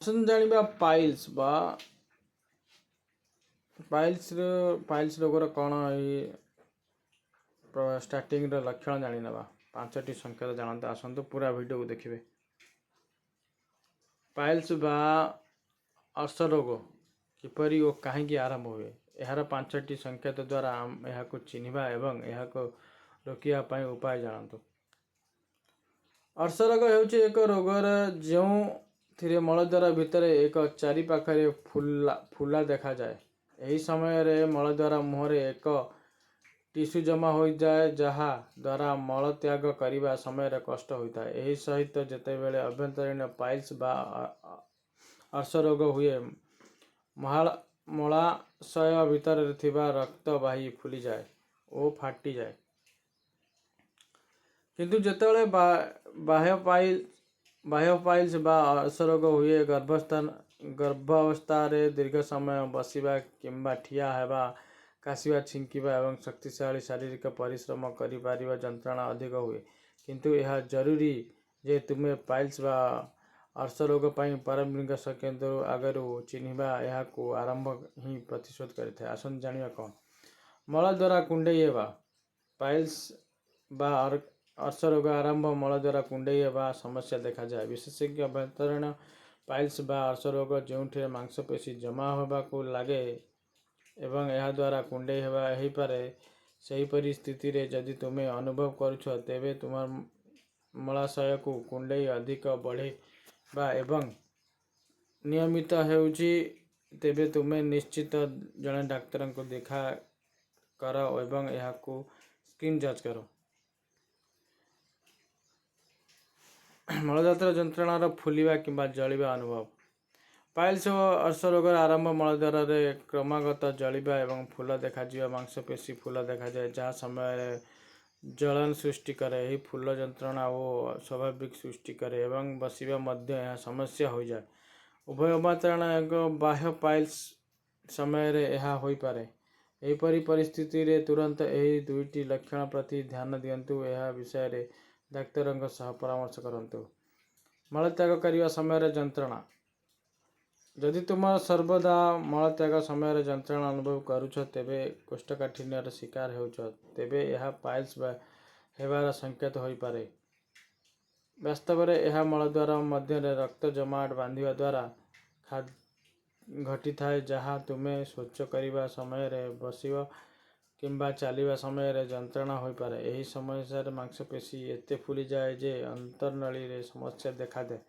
ଜାଣିବା ପାଇଲ୍ସ ରୋଗର କ'ଣ ଏଇ ଷ୍ଟାର୍ଟିଂର ଲକ୍ଷଣ ଜାଣିନେବା। 5ଟି ସଂକେତ ଜାଣନ୍ତୁ। ଆସନ୍ତୁ ପୁରା ଭିଡ଼ିଓକୁ ଦେଖିବେ। ପାଇଲ୍ସ ବା ଅର୍ଶ ରୋଗ କିପରି ଓ କାହିଁକି ଆରମ୍ଭ ହୁଏ, ଏହାର 5ଟି ସଂକେତ ଦ୍ୱାରା ଏହାକୁ ଚିହ୍ନିବା ଏବଂ ଏହାକୁ ରୋକିବା ପାଇଁ ଉପାୟ ଜାଣନ୍ତୁ। ଅର୍ଶ ରୋଗ ହେଉଛି ଏକ ରୋଗର ଯେଉଁଥିରେ ମଳଦ୍ୱାର ଭିତରେ ଏକ ଚାରିପାଖରେ ଫୁଲା ଦେଖାଯାଏ। ଏହି ସମୟରେ ମଳଦ୍ୱାର ମୁହଁରେ ଏକ ଟିସ୍ୟୁ ଜମା ହୋଇଯାଏ, ଯାହା ଦ୍ୱାରା ମଳ ତ୍ୟାଗ କରିବା ସମୟରେ କଷ୍ଟ ହୋଇଥାଏ। ଏହି ସହିତ ଯେତେବେଳେ ଆଭ୍ୟନ୍ତରୀଣ ପାଇଲ୍ସ ବା ଅର୍ଶ ରୋଗ ହୁଏ, ମଳାଶୟ ଭିତରେ ଥିବା ରକ୍ତ ବାହୀ ଫୁଲିଯାଏ ଓ ଫାଟିଯାଏ। କିନ୍ତୁ ଯେତେବେଳେ ବାହ୍ୟ ପାଇଲ୍ସ ବା ଅର୍ଶ ରୋଗ ହୁଏ, ଗର୍ଭାବସ୍ଥାରେ ଦୀର୍ଘ ସମୟ ବସିବା କିମ୍ବା ଠିଆ ହେବା, କାଶିବା, ଛିଙ୍କିବା ଏବଂ ଶକ୍ତିଶାଳୀ ଶାରୀରିକ ପରିଶ୍ରମ କରିପାରିବା ଯନ୍ତ୍ରଣା ଅଧିକ ହୁଏ। କିନ୍ତୁ ଏହା ଜରୁରୀ ଯେ ତୁମେ ପାଇଲ୍ସ ବା ଅର୍ଶ ରୋଗ ପାଇଁ ପ୍ରାରମ୍ଭିକ ସଂକେତକୁ ଆଗରୁ ଚିହ୍ନିବା ଏହାକୁ ଆରମ୍ଭ ହିଁ ପ୍ରତିଶୋଧ କରିଥାଏ। ଆସନ୍ତୁ ଜାଣିବା କ'ଣ। ମଳଦ୍ୱାର କୁଣ୍ଡେଇ ହେବା। ପାଇଲ୍ସ ବା ଅର୍ଶ ରୋଗ ଆରମ୍ଭ ମଳଦ୍ୱାର କୁଣ୍ଡେଇ ହେବା ସମସ୍ୟା ଦେଖାଯାଏ। ବିଶେଷଜ୍ଞ ଆଭ୍ୟନ୍ତରୀଣ ପାଇଲ୍ସ ବା ଅର୍ଶ ରୋଗ ଯେଉଁଥିରେ ମାଂସପେଶୀ ଜମା ହେବାକୁ ଲାଗେ ଏବଂ ଏହାଦ୍ୱାରା କୁଣ୍ଡେଇ ହୋଇପାରେ, ସେହିପରି ସ୍ଥିତିରେ ଯଦି ତୁମେ ଅନୁଭବ କରୁଛ, ତେବେ ତୁମର ମଳାଶୟକୁ କୁଣ୍ଡେଇ ଅଧିକ ବଢ଼ିବା ଏବଂ ନିୟମିତ ହେଉଛି, ତେବେ ତୁମେ ନିଶ୍ଚିତ ଜଣେ ଡାକ୍ତରଙ୍କୁ ଦେଖା କର ଏବଂ ଏହାକୁ ସ୍କ୍ରିନ୍ ଯାଞ୍ଚ କର। ମଳଯାତ୍ରା ଯନ୍ତ୍ରଣାର ଫୁଲିବା କିମ୍ବା ଜଳିବା ଅନୁଭବ। ପାଇଲ୍ସ ଓ ଅର୍ଶ ରୋଗର ଆରମ୍ଭ ମଳଦ୍ୱାରରେ କ୍ରମାଗତ ଜଳିବା ଏବଂ ଫୁଲ ଦେଖାଯିବା। ମାଂସପେଶୀ ଫୁଲ ଦେଖାଯାଏ, ଯାହା ସମୟରେ ଜ୍ୱଳନ ସୃଷ୍ଟି କରେ। ଏହି ଫୁଲ ଯନ୍ତ୍ରଣା ଓ ଅସ୍ୱାଭାବିକ ସୃଷ୍ଟି କରେ ଏବଂ ବସିବା ମଧ୍ୟ ଏହା ସମସ୍ୟା ହୋଇଯାଏ। ଉଭୟ ଆଭ୍ୟନ୍ତରୀଣ ଏବଂ ବାହ୍ୟ ପାଇଲ୍ସ ସମୟରେ ଏହା ହୋଇପାରେ। ଏହିପରି ପରିସ୍ଥିତିରେ ତୁରନ୍ତ ଏହି 2ଟି ଲକ୍ଷଣ ପ୍ରତି ଧ୍ୟାନ ଦିଅନ୍ତୁ। ଏହା ବିଷୟରେ ଡାକ୍ତରଙ୍କ ସହ ପରାମର୍ଶ କରନ୍ତୁ। ମଳତ୍ୟାଗ କରିବା ସମୟରେ ଯନ୍ତ୍ରଣା। ଯଦି ତୁମେ ସର୍ବଦା ମଳତ୍ୟାଗ ସମୟରେ ଯନ୍ତ୍ରଣା ଅନୁଭବ କରୁଛ, ତେବେ କୋଷ୍ଠକାଠିନ୍ୟର ଶିକାର ହେଉଛ, ତେବେ ଏହା ପାଇଲ୍ସ ହେବାର ସଂକେତ ହୋଇପାରେ। ବାସ୍ତବରେ ଏହା ମଳଦ୍ୱାର ମଧ୍ୟରେ ରକ୍ତ ଜମାଟ ବାନ୍ଧିବା ଦ୍ୱାରା ଘଟିଥାଏ, ଯାହା ତୁମେ ଶୌଚ କରିବା ସମୟରେ, ବସିବା କିମ୍ବା ଚାଲିବା ସମୟରେ ଯନ୍ତ୍ରଣା ହୋଇପାରେ। ଏହି ସମୟରେ ମାଂସପେଶୀ ଏତେ ଫୁଲିଯାଏ ଯେ ଅନ୍ତର୍ନଳୀରେ ସମସ୍ୟା ଦେଖାଦିଏ।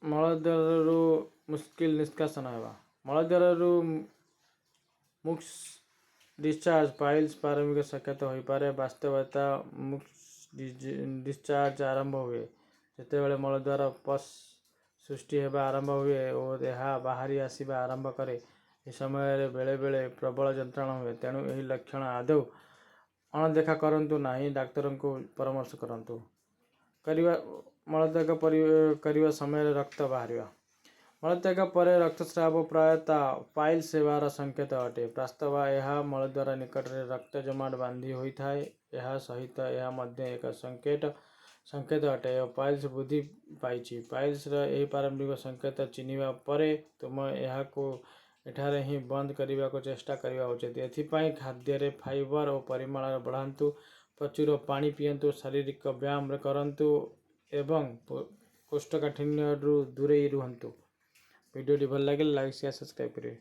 ମଳଦ୍ୱାରରୁ ମୁସ୍କିଲ ନିଷ୍କାସନ ହେବା। ମଳଦ୍ୱାରରୁ ମୁକ୍ସ ଡିସଚାର୍ଜ ପାଇଲ୍ସ ପ୍ରାରମ୍ଭିକ ସଂକେତ ହୋଇପାରେ। ବାସ୍ତବରେ ମୁକ୍ସ ଡିସଚାର୍ଜ ଆରମ୍ଭ ହୁଏ ଯେତେବେଳେ ମଳଦ୍ୱାର ପସ୍ ସୃଷ୍ଟି ହେବା ଆରମ୍ଭ ହୁଏ ଓ ଏହା ବାହାରି ଆସିବା ଆରମ୍ଭ କରେ। ଏହି ସମୟରେ ବେଳେବେଳେ ପ୍ରବଳ ଯନ୍ତ୍ରଣା ହୁଏ। ତେଣୁ ଏହି ଲକ୍ଷଣ ଆଦୌ ଅଣଦେଖା କରନ୍ତୁ ନାହିଁ, ଡାକ୍ତରଙ୍କୁ ପରାମର୍ଶ କରନ୍ତୁ। ମଳତ୍ୟାଗ କରିବା ସମୟରେ ରକ୍ତ ବାହାରିବା। ମଳତ୍ୟାଗ ପରେ ରକ୍ତସ୍ରାବ ପ୍ରାୟତଃ ପାଇଲ୍ସ ହେବାର ସଂକେତ ଅଟେ। ବାସ୍ତବରେ ଏହା ମଳଦ୍ୱାର ନିକଟରେ ରକ୍ତ ଜମାଟ ବାନ୍ଧି ହୋଇଥାଏ। ଏହା ସହିତ ଏହା ମଧ୍ୟ ଏକ ସଂକେତ ଅଟେ ଯେ ପାଇଲ୍ସ ବୃଦ୍ଧି ପାଇଛି। ପାଇଲ୍ସର ଏହି ପ୍ରାରମ୍ଭିକ ସଂକେତ ଚିହ୍ନିବା ପରେ ତୁମେ ଏହାକୁ ଏଠାରେ ହିଁ ବନ୍ଦ କରିବାକୁ ଚେଷ୍ଟା କରିବା ଉଚିତ। ଏଥିପାଇଁ ଖାଦ୍ୟରେ ଫାଇବର ଓ ପରିମାଣ ବଢ଼ାନ୍ତୁ, ପ୍ରଚୁର ପାଣି ପିଅନ୍ତୁ, ଶାରୀରିକ ବ୍ୟାୟାମ କରନ୍ତୁ ଏବଂ କୋଷ୍ଠକାଠିନ୍ୟରୁ ଦୂରେଇ ରୁହନ୍ତୁ। ଭିଡ଼ିଓଟି ଭଲ ଲାଗିଲେ ଲାଇକ୍, ସେୟାର, ସବସ୍କ୍ରାଇବ୍ କରିବେ।